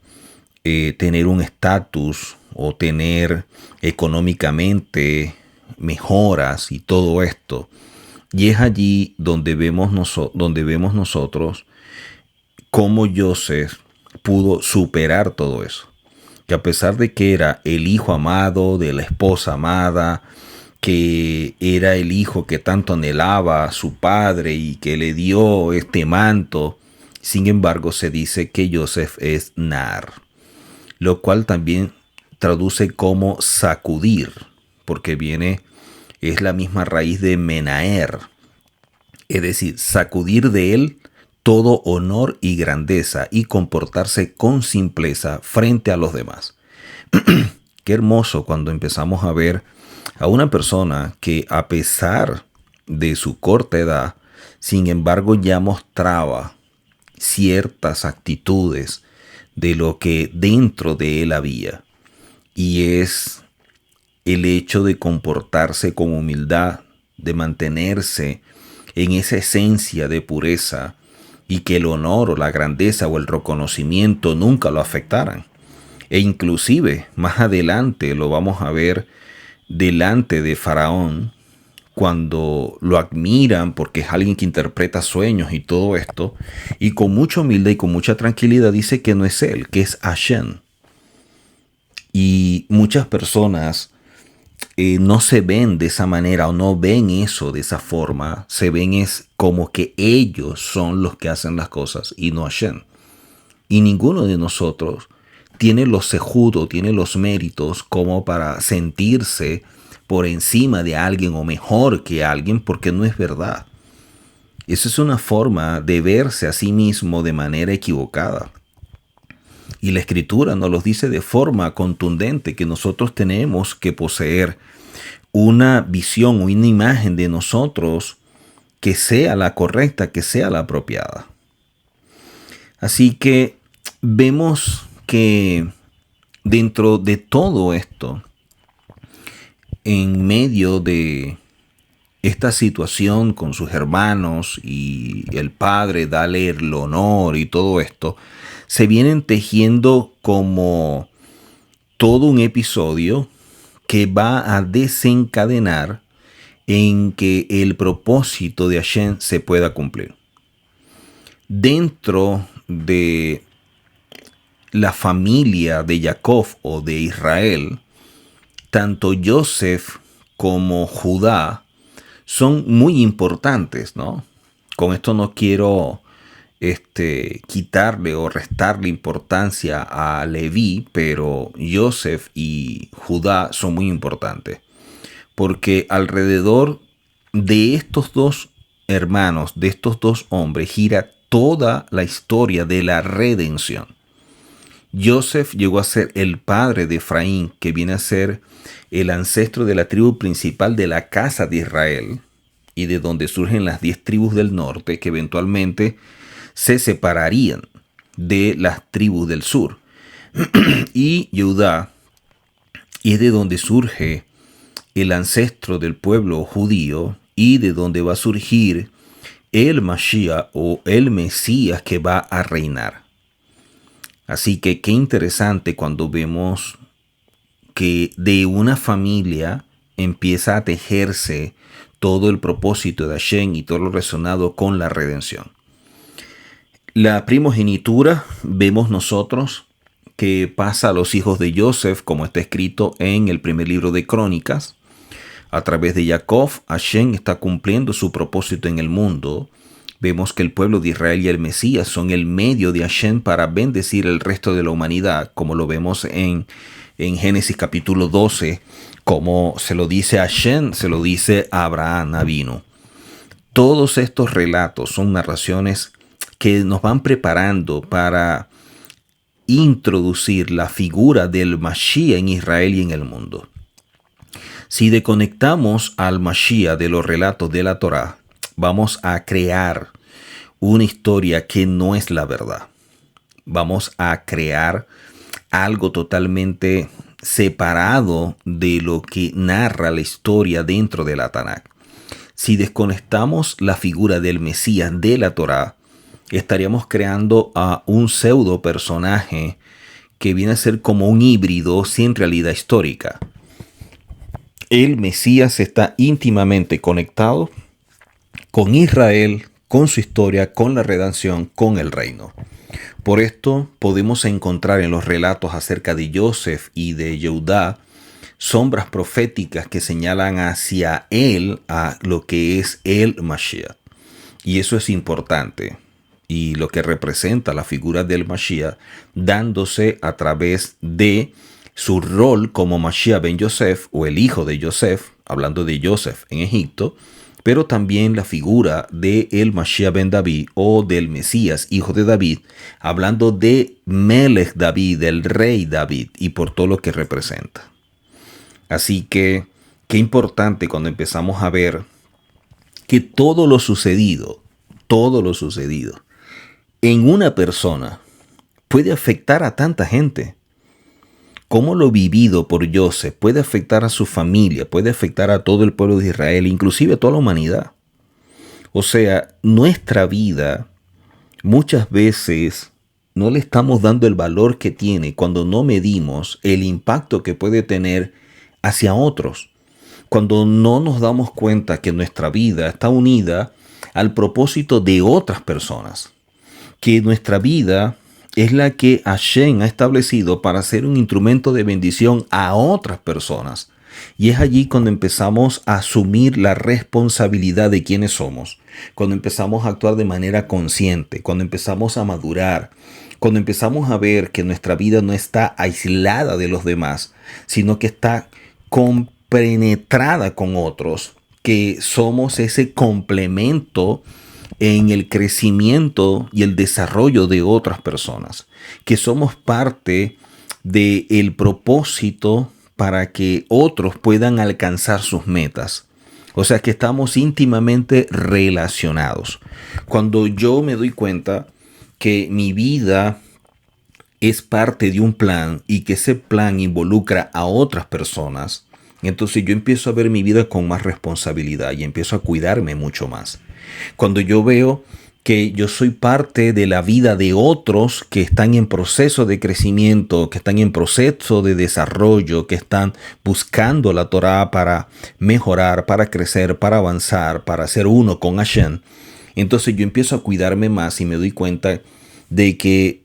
tener un estatus o tener económicamente mejoras y todo esto. Y es allí donde vemos nosotros cómo Joseph pudo superar todo eso. Que a pesar de que era el hijo amado de la esposa amada, que era el hijo que tanto anhelaba a su padre y que le dio este manto, sin embargo se dice que Joseph es Nar, lo cual también traduce como sacudir, porque es la misma raíz de menaer, es decir, sacudir de él todo honor y grandeza y comportarse con simpleza frente a los demás. Qué hermoso cuando empezamos a ver a una persona que a pesar de su corta edad, sin embargo ya mostraba ciertas actitudes de lo que dentro de él había. Y es el hecho de comportarse con humildad, de mantenerse en esa esencia de pureza y que el honor o la grandeza o el reconocimiento nunca lo afectaran. E inclusive más adelante lo vamos a ver delante de Faraón, cuando lo admiran porque es alguien que interpreta sueños y todo esto, y con mucha humildad y con mucha tranquilidad dice que no es él, que es Hashem. Y muchas personas no se ven de esa manera o no ven eso de esa forma, se ven es como que ellos son los que hacen las cosas y no Hashem. Y ninguno de nosotros tiene los sejudos, tiene los méritos como para sentirse por encima de alguien o mejor que alguien, porque no es verdad. Eso es una forma de verse a sí mismo de manera equivocada. Y la Escritura nos lo dice de forma contundente, que nosotros tenemos que poseer una visión o una imagen de nosotros que sea la correcta, que sea la apropiada. Así que vemos que dentro de todo esto, en medio de esta situación con sus hermanos y el padre darle el honor y todo esto, se vienen tejiendo como todo un episodio que va a desencadenar en que el propósito de Hashem se pueda cumplir. Dentro de la familia de Jacob o de Israel, tanto Joseph como Judá son muy importantes, ¿no? Con esto no quiero quitarle o restarle importancia a Leví, pero Joseph y Judá son muy importantes, porque alrededor de estos dos hermanos, de estos dos hombres, gira toda la historia de la redención. Joseph llegó a ser el padre de Efraín, que viene a ser el ancestro de la tribu principal de la casa de Israel y de donde surgen las 10 tribus del norte que eventualmente se separarían de las tribus del sur. Y Judá es de donde surge el ancestro del pueblo judío y de donde va a surgir el Mashiach o el Mesías que va a reinar. Así que qué interesante cuando vemos que de una familia empieza a tejerse todo el propósito de Hashem y todo lo relacionado con la redención. La primogenitura vemos nosotros que pasa a los hijos de Joseph, como está escrito en el primer libro de Crónicas. A través de Jacob, Hashem está cumpliendo su propósito en el mundo. Vemos que el pueblo de Israel y el Mesías son el medio de Hashem para bendecir el resto de la humanidad, como lo vemos en Génesis capítulo 12, como se lo dice a Hashem, se lo dice a Abraham Avinu. Todos estos relatos son narraciones que nos van preparando para introducir la figura del Mashiach en Israel y en el mundo. Si desconectamos al Mashiach de los relatos de la Torá, vamos a crear una historia que no es la verdad. Vamos a crear algo totalmente separado de lo que narra la historia dentro de la Tanakh. Si desconectamos la figura del Mesías de la Torá, estaríamos creando a un pseudo personaje que viene a ser como un híbrido sin realidad histórica. El Mesías está íntimamente conectado con Israel, con su historia, con la redención, con el reino. Por esto podemos encontrar en los relatos acerca de Joseph y de Judá sombras proféticas que señalan hacia él, a lo que es el Mashiach. Y eso es importante. Y lo que representa la figura del Mashiach, dándose a través de su rol como Mashiach ben Yosef, o el hijo de Joseph, hablando de Joseph en Egipto, pero también la figura de el Mashiach ben David, o del Mesías, hijo de David, hablando de Melech David, del rey David, y por todo lo que representa. Así que, qué importante cuando empezamos a ver que todo lo sucedido en una persona puede afectar a tanta gente. Cómo lo vivido por Joseph puede afectar a su familia, puede afectar a todo el pueblo de Israel, inclusive a toda la humanidad. O sea, nuestra vida muchas veces no le estamos dando el valor que tiene cuando no medimos el impacto que puede tener hacia otros. Cuando no nos damos cuenta que nuestra vida está unida al propósito de otras personas. Que nuestra vida es la que Hashem ha establecido para ser un instrumento de bendición a otras personas. Y es allí cuando empezamos a asumir la responsabilidad de quiénes somos, cuando empezamos a actuar de manera consciente, cuando empezamos a madurar, cuando empezamos a ver que nuestra vida no está aislada de los demás, sino que está compenetrada con otros, que somos ese complemento en el crecimiento y el desarrollo de otras personas, que somos parte del propósito para que otros puedan alcanzar sus metas. O sea que estamos íntimamente relacionados. Cuando yo me doy cuenta que mi vida es parte de un plan y que ese plan involucra a otras personas, entonces yo empiezo a ver mi vida con más responsabilidad y empiezo a cuidarme mucho más. Cuando yo veo que yo soy parte de la vida de otros que están en proceso de crecimiento, que están en proceso de desarrollo, que están buscando la Torá para mejorar, para crecer, para avanzar, para ser uno con Hashem, entonces yo empiezo a cuidarme más y me doy cuenta de que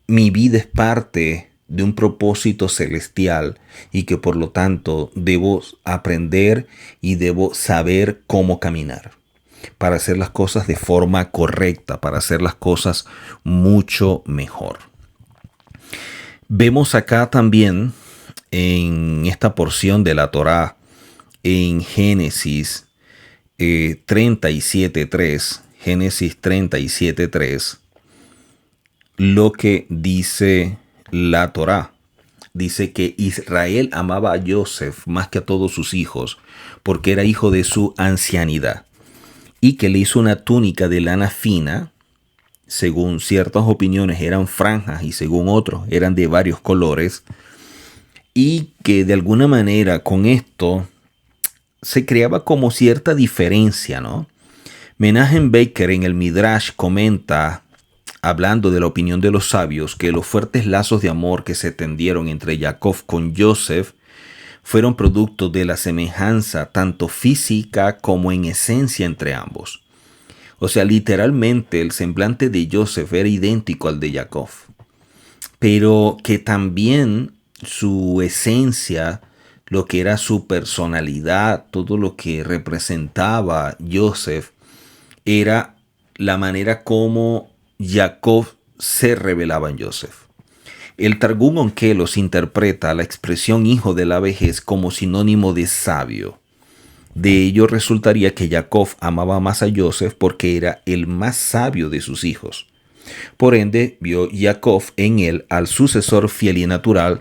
mi vida es parte de un propósito celestial y que por lo tanto debo aprender y debo saber cómo caminar para hacer las cosas de forma correcta, para hacer las cosas mucho mejor. Vemos acá también en esta porción de la Torá, en Génesis 37.3, Génesis 37.3, lo que dice la Torá. Dice que Israel amaba a Joseph más que a todos sus hijos, porque era hijo de su ancianidad, y que le hizo una túnica de lana fina. Según ciertas opiniones eran franjas y según otros eran de varios colores, y que de alguna manera con esto se creaba como cierta diferencia, ¿no? Menachem Baker en el Midrash comenta, hablando de la opinión de los sabios, que los fuertes lazos de amor que se tendieron entre Jacob con Joseph fueron producto de la semejanza tanto física como en esencia entre ambos. O sea, literalmente el semblante de Joseph era idéntico al de Jacob, pero que también su esencia, lo que era su personalidad, todo lo que representaba Joseph, era la manera como Jacob se revelaba en Joseph. El Targum Onkelos interpreta la expresión hijo de la vejez como sinónimo de sabio. De ello resultaría que Jacob amaba más a Joseph porque era el más sabio de sus hijos. Por ende, vio Jacob en él al sucesor fiel y natural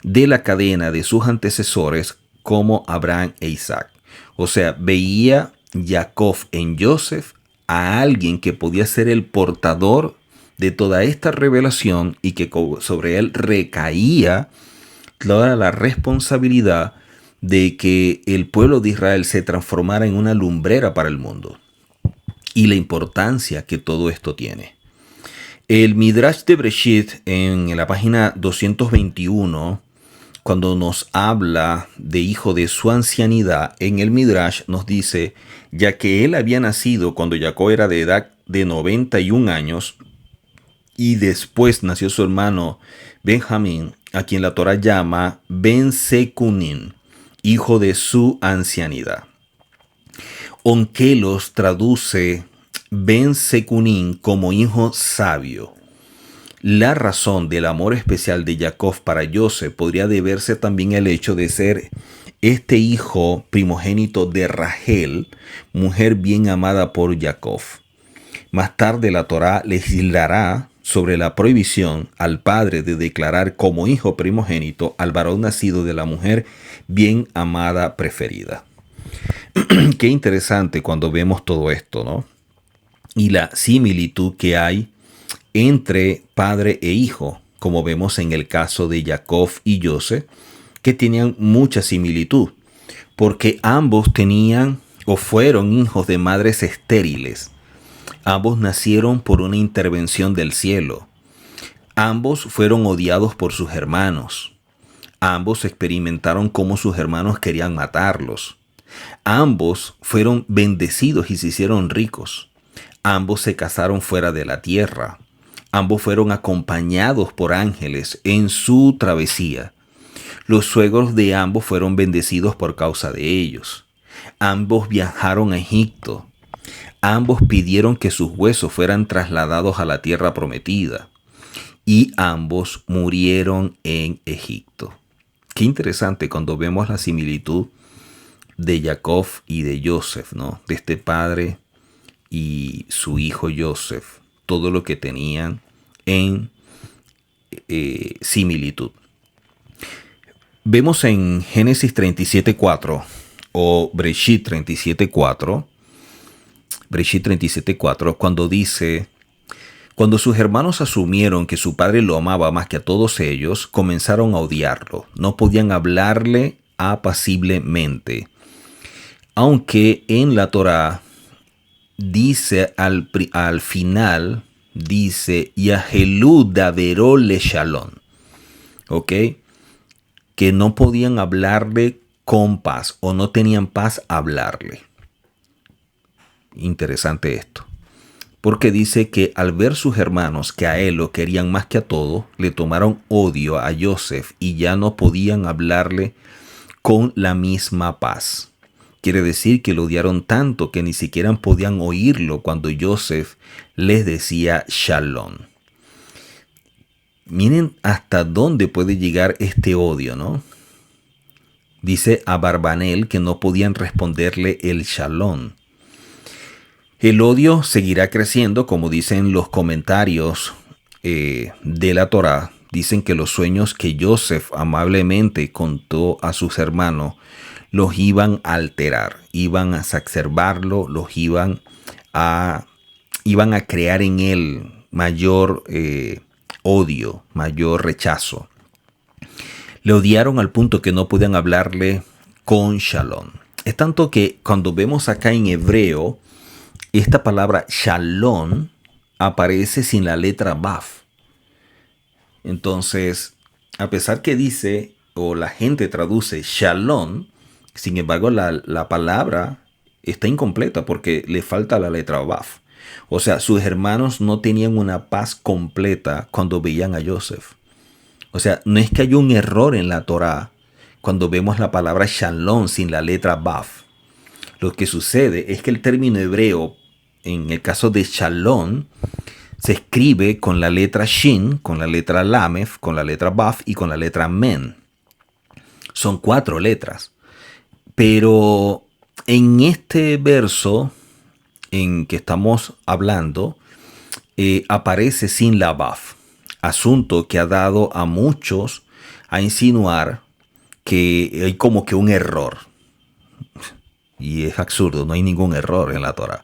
de la cadena de sus antecesores como Abraham e Isaac. O sea, veía Jacob en Joseph a alguien que podía ser el portador de toda esta revelación y que sobre él recaía toda la responsabilidad de que el pueblo de Israel se transformara en una lumbrera para el mundo, y la importancia que todo esto tiene. El Midrash de Breshit en la página 221, cuando nos habla de hijo de su ancianidad, en el Midrash nos dice, ya que él había nacido cuando Jacob era de edad de 91 años, y después nació su hermano Benjamín, a quien la Torá llama Ben Sekunin, hijo de su ancianidad. Onkelos traduce Ben Sekunin como hijo sabio. La razón del amor especial de Jacob para Joseph podría deberse también al hecho de ser este hijo primogénito de Rachel, mujer bien amada por Jacob. Más tarde la Torá legislará sobre la prohibición al padre de declarar como hijo primogénito al varón nacido de la mujer bien amada preferida. Qué interesante cuando vemos todo esto, ¿no? Y la similitud que hay entre padre e hijo, como vemos en el caso de Jacob y Joseph, que tenían mucha similitud, porque ambos tenían o fueron hijos de madres estériles. Ambos nacieron por una intervención del cielo. Ambos fueron odiados por sus hermanos. Ambos experimentaron cómo sus hermanos querían matarlos. Ambos fueron bendecidos y se hicieron ricos. Ambos se casaron fuera de la tierra. Ambos fueron acompañados por ángeles en su travesía. Los suegros de ambos fueron bendecidos por causa de ellos. Ambos viajaron a Egipto. Ambos pidieron que sus huesos fueran trasladados a la tierra prometida. Y ambos murieron en Egipto. Qué interesante cuando vemos la similitud de Jacob y de Joseph, ¿no? De este padre y su hijo Joseph. Todo lo que tenían en similitud. Vemos en Génesis 37:4 o Breshit 37:4, cuando dice: cuando sus hermanos asumieron que su padre lo amaba más que a todos ellos, comenzaron a odiarlo. No podían hablarle apaciblemente. Aunque en la Torá dice al final, dice Yahelu davero le shalom. ¿Ok? Que no podían hablarle con paz o no tenían paz a hablarle. Interesante esto. Porque dice que al ver sus hermanos que a él lo querían más que a todo, le tomaron odio a Joseph y ya no podían hablarle con la misma paz. Quiere decir que lo odiaron tanto que ni siquiera podían oírlo cuando Joseph les decía Shalom. Miren hasta dónde puede llegar este odio, ¿no? Dice a Barbanel que no podían responderle el Shalom. El odio seguirá creciendo, como dicen los comentarios de la Torá. Dicen que los sueños que Joseph amablemente contó a sus hermanos los iban a alterar, iban a exacerbarlo, los iban a crear en él mayor odio, mayor rechazo. Le odiaron al punto que no podían hablarle con Shalom. Es tanto que cuando vemos acá en hebreo, esta palabra Shalom aparece sin la letra Baf. Entonces, a pesar que dice, o la gente traduce Shalom, sin embargo la palabra está incompleta porque le falta la letra Baf. O sea, sus hermanos no tenían una paz completa cuando veían a Joseph. O sea, no es que haya un error en la Torá cuando vemos la palabra Shalom sin la letra Baf. Lo que sucede es que el término hebreo, en el caso de Shalom, se escribe con la letra Shin, con la letra Lamef, con la letra Baf y con la letra Men. Son 4 letras. Pero en este verso en que estamos hablando, aparece sin la Baf. Asunto que ha dado a muchos a insinuar que hay como que un error. Y es absurdo, no hay ningún error en la Torá.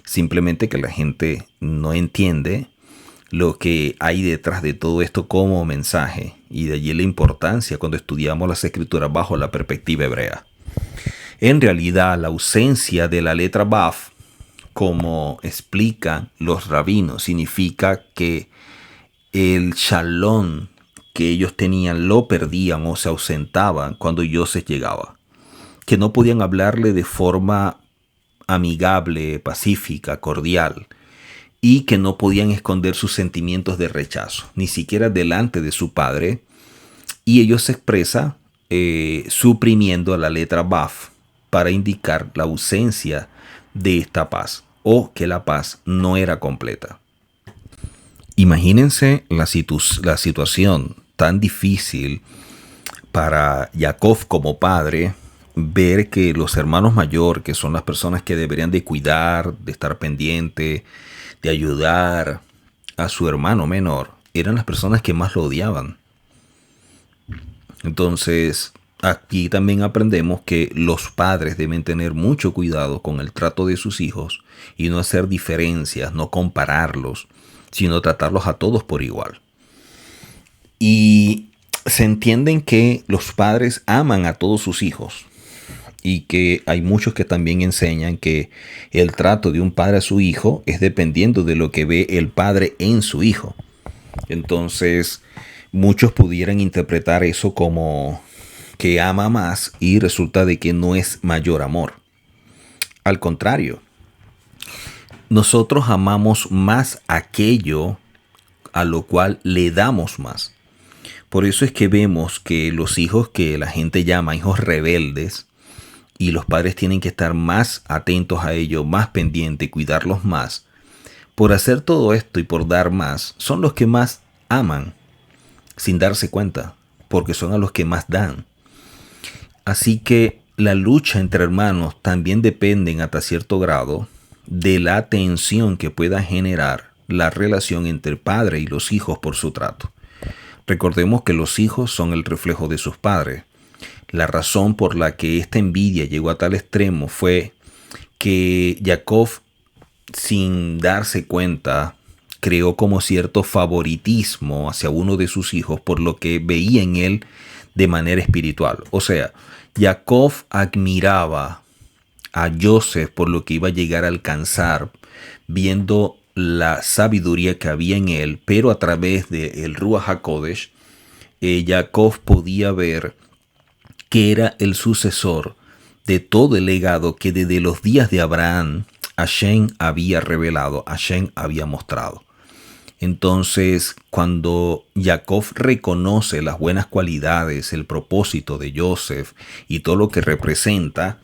Simplemente que la gente no entiende lo que hay detrás de todo esto como mensaje. Y de allí la importancia cuando estudiamos las escrituras bajo la perspectiva hebrea. En realidad, la ausencia de la letra Baf, como explican los rabinos, significa que el Shalom que ellos tenían lo perdían o se ausentaban cuando Joseph llegaba. Que no podían hablarle de forma amigable, pacífica, cordial, y que no podían esconder sus sentimientos de rechazo, ni siquiera delante de su padre, y ello se expresa suprimiendo la letra Baf para indicar la ausencia de esta paz, o que la paz no era completa. Imagínense la situación tan difícil para Jacob como padre, ver que los hermanos mayores, que son las personas que deberían de cuidar, de estar pendiente, de ayudar a su hermano menor, eran las personas que más lo odiaban. Entonces, aquí también aprendemos que los padres deben tener mucho cuidado con el trato de sus hijos y no hacer diferencias, no compararlos, sino tratarlos a todos por igual. Y se entienden que los padres aman a todos sus hijos y que hay muchos que también enseñan que el trato de un padre a su hijo es dependiendo de lo que ve el padre en su hijo. Entonces, muchos pudieran interpretar eso como que ama más y resulta de que no es mayor amor. Al contrario, nosotros amamos más aquello a lo cual le damos más. Por eso es que vemos que los hijos que la gente llama hijos rebeldes y los padres tienen que estar más atentos a ellos, más pendientes, cuidarlos más. Por hacer todo esto y por dar más, son los que más aman sin darse cuenta, porque son a los que más dan. Así que la lucha entre hermanos también dependen hasta cierto grado de la tensión que pueda generar la relación entre el padre y los hijos por su trato. Recordemos que los hijos son el reflejo de sus padres. La razón por la que esta envidia llegó a tal extremo fue que Jacob, sin darse cuenta, creó como cierto favoritismo hacia uno de sus hijos por lo que veía en él de manera espiritual. O sea, Jacob admiraba a Joseph por lo que iba a llegar a alcanzar, viendo la sabiduría que había en él, pero a través del Ruach HaKodesh, Jacob podía ver que era el sucesor de todo el legado que desde los días de Abraham Hashem había revelado, Hashem había mostrado. Entonces, cuando Jacob reconoce las buenas cualidades, el propósito de Joseph y todo lo que representa,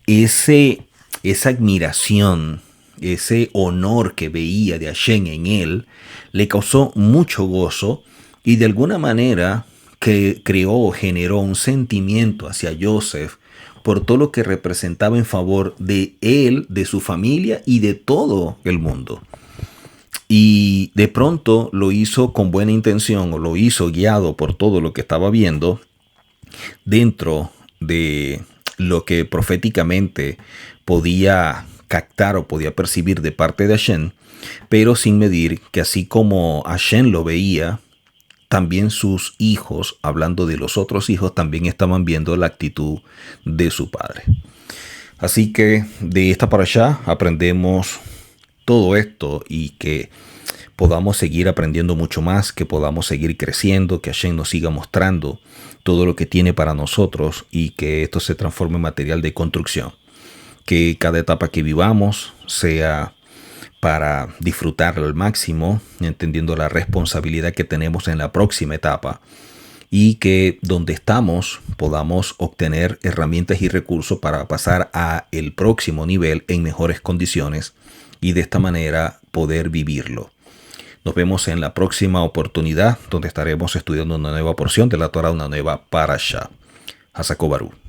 esa admiración, ese honor que veía de Hashem en él, le causó mucho gozo y de alguna manera que generó un sentimiento hacia Joseph por todo lo que representaba en favor de él, de su familia y de todo el mundo. Y de pronto lo hizo con buena intención o lo hizo guiado por todo lo que estaba viendo dentro de lo que proféticamente podía captar o podía percibir de parte de Hashem, pero sin medir que así como Hashem lo veía, también sus hijos, hablando de los otros hijos, también estaban viendo la actitud de su padre. Así que de esta parashá aprendemos todo esto y que podamos seguir aprendiendo mucho más, que podamos seguir creciendo, que Hashem nos siga mostrando todo lo que tiene para nosotros y que esto se transforme en material de construcción. Que cada etapa que vivamos sea para disfrutarlo al máximo, entendiendo la responsabilidad que tenemos en la próxima etapa y que donde estamos podamos obtener herramientas y recursos para pasar a el próximo nivel en mejores condiciones y de esta manera poder vivirlo. Nos vemos en la próxima oportunidad donde estaremos estudiando una nueva porción de la Torah, una nueva parashá. Hasakobaru.